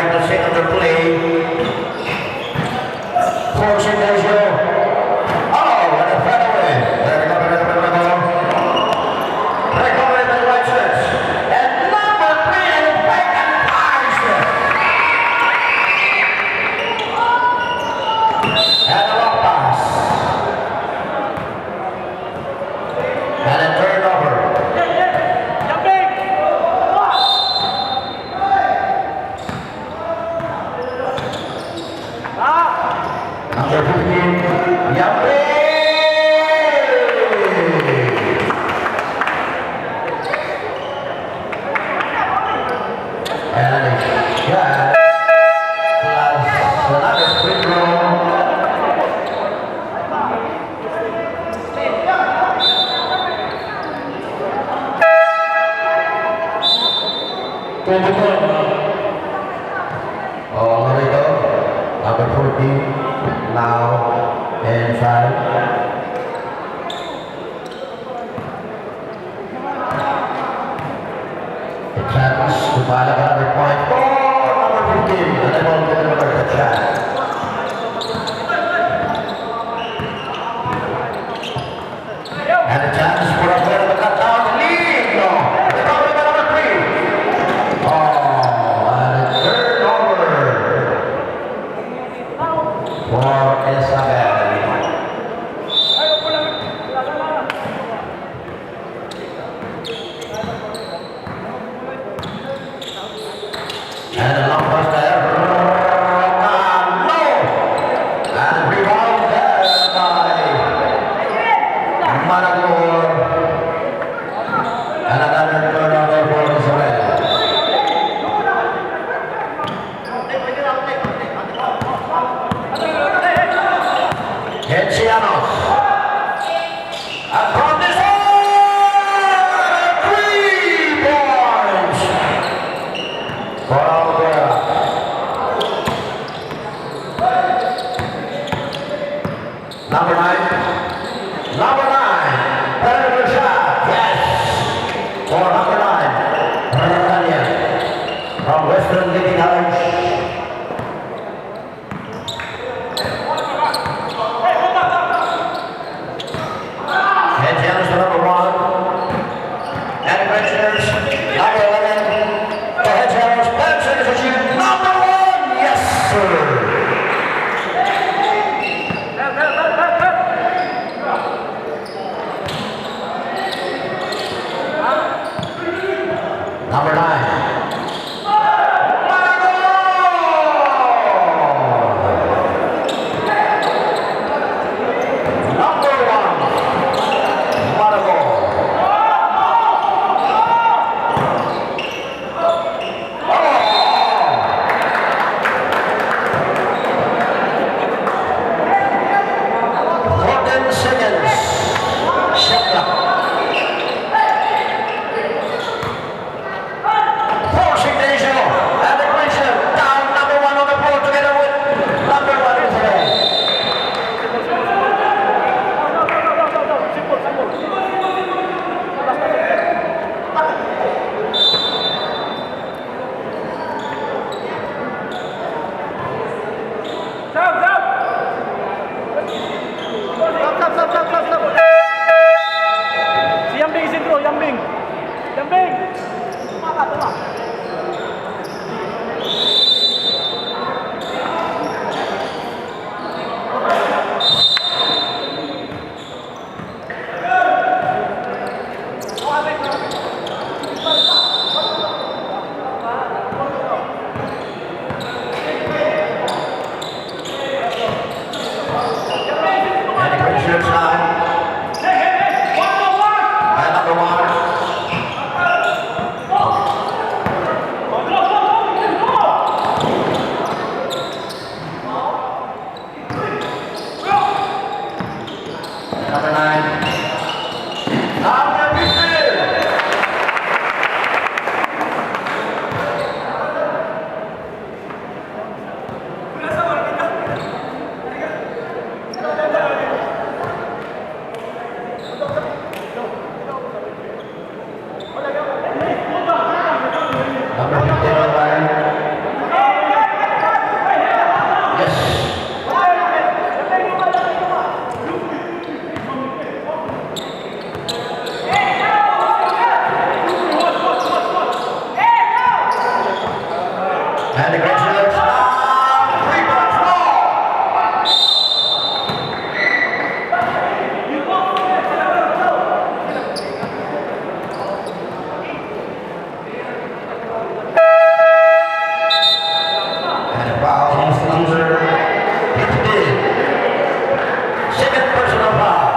like to set the play. Forcing Lazio. Oh, and a fed away. Recovery by Righteous. And number 3, Bacon Pies. And a long pass. And a turnover. Number 15, Yambe! And a shot plus another free throw. Oh, Lorido, number 14, now inside. The chance to buy another point for number 15, and they won't get another shot. And a chance for a bit of a cut down lead. No, it's probably number 3. Oh, and a turnover for Isabel. And a long pass there. No! And rebound there by Maragor. And another turnover for Isabel. Encianos. And from this hole, 3 points for Alvera. Number 9. Number 9. Penalty shot. Yes. For number 9. Rania from Western City College. Encianos to number 1. And Adventurers, number 11. The Encianos, Benson is achieved number 1. Yes, sir. Number 9. And the Grinchers now 3 points more. And a foul on number 15. Second personal foul.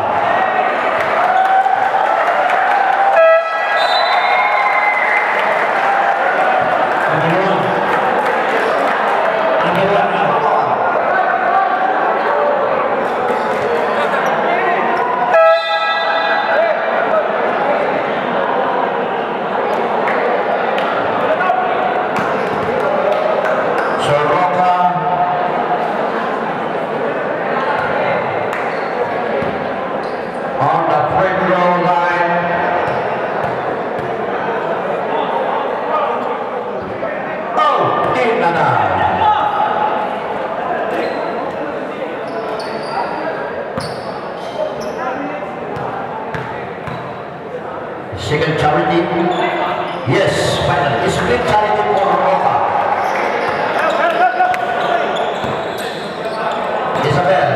On the free throw line. Oh, Inana. Second charity. Yes, finally. Split charity for Roca. Isabel.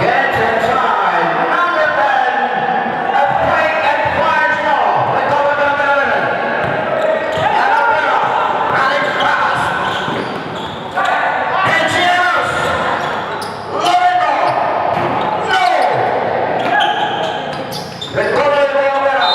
Gets inside. Number 10. A break and fires ball. They go with number 11. And Alvera. Running fast. Encianos. Lorenzo. No. Recovery by Alvera.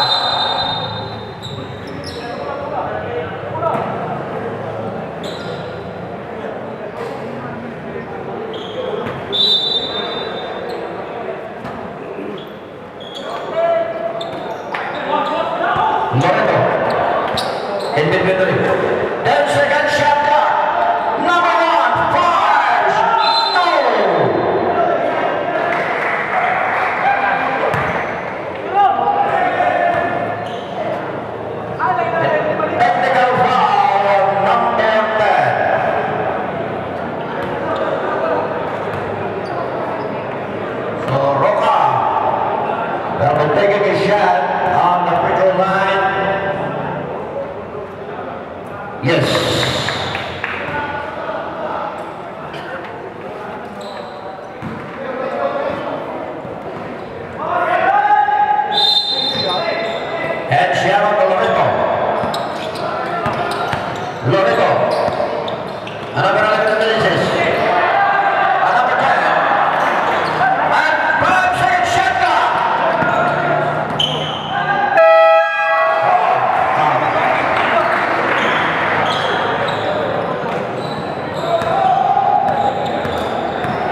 Lorenzo. In between the 10-second shot clock. Number 1 fires. No. Technical foul on number 10. So Roca will be taking a shot on the free throw line. Yes. And Sharon Loreto. Loreto. Another 11 minutes. Another 10. And 5-second shot clock.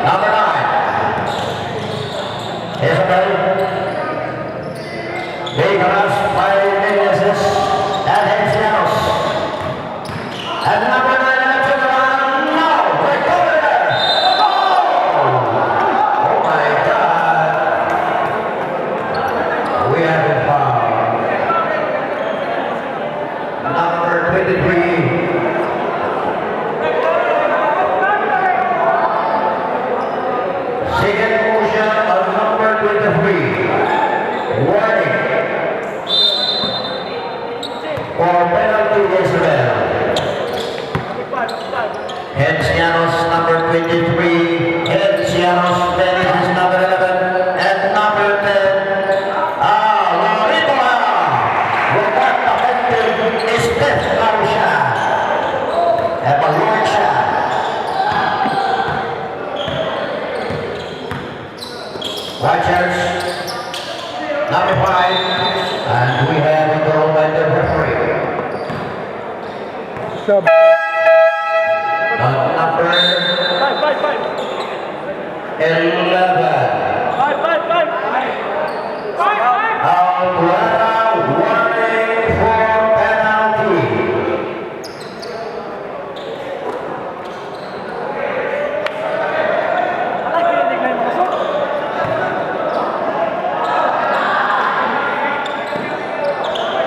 Number 9. Isabel. Nicolas, 5 minutes. And Encianos. And number 9 in the turnaround. No. Recover there. Oh my God. We have a foul. Number 23. Second motion of number 23. Warning. For penalty Isabel. Encianos number 23. Encianos Benitez number 11. And number 10. Lorita. Report offensive is Steph Marusha. And Malucha. Watchers. Number 5. And we have a goal by the referee. Sub. Number 11. Alvera warning for penalty.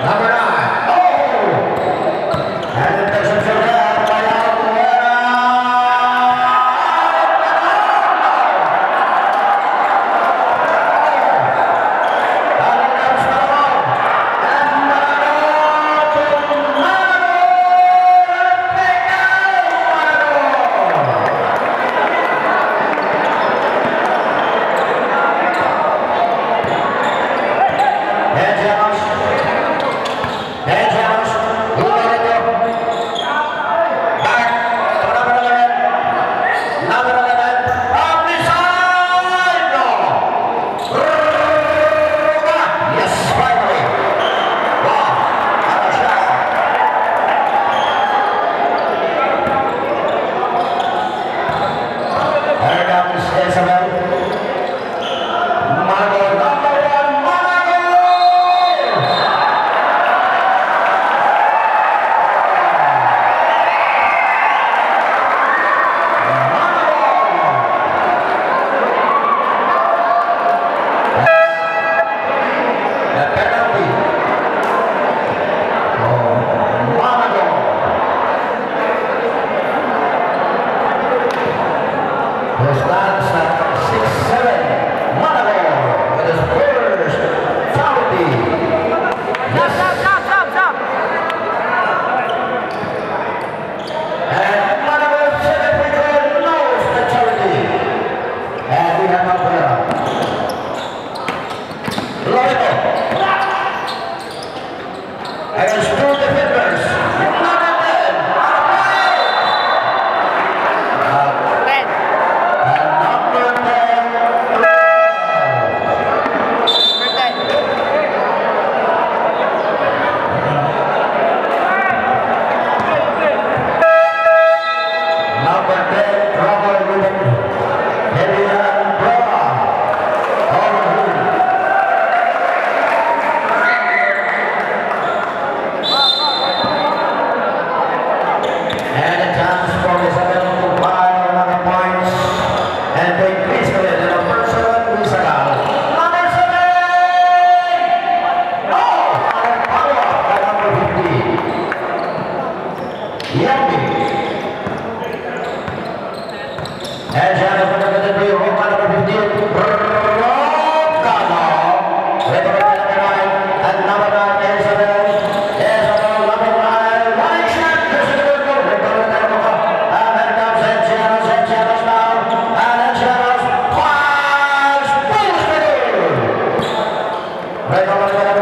Number 9. Oh! And it doesn't feel bad by Alvera. against two defenders. Number 10, and number 10, number 10, trouble with Vivian Bra. And a chance for Isabel to buy another points and they increase the lead in the first seven, Isabel. Number 7! No! And a follow-up by number 15. Yummy. And Jana for number 3, Roma number 15, Rocano. Referee number 9, and number 9, Isabel. Isabel number 9, one shot, there's a good goal. Referee number 1, and then comes Encianos now, and Encianos fires, pulls the goal. Referee number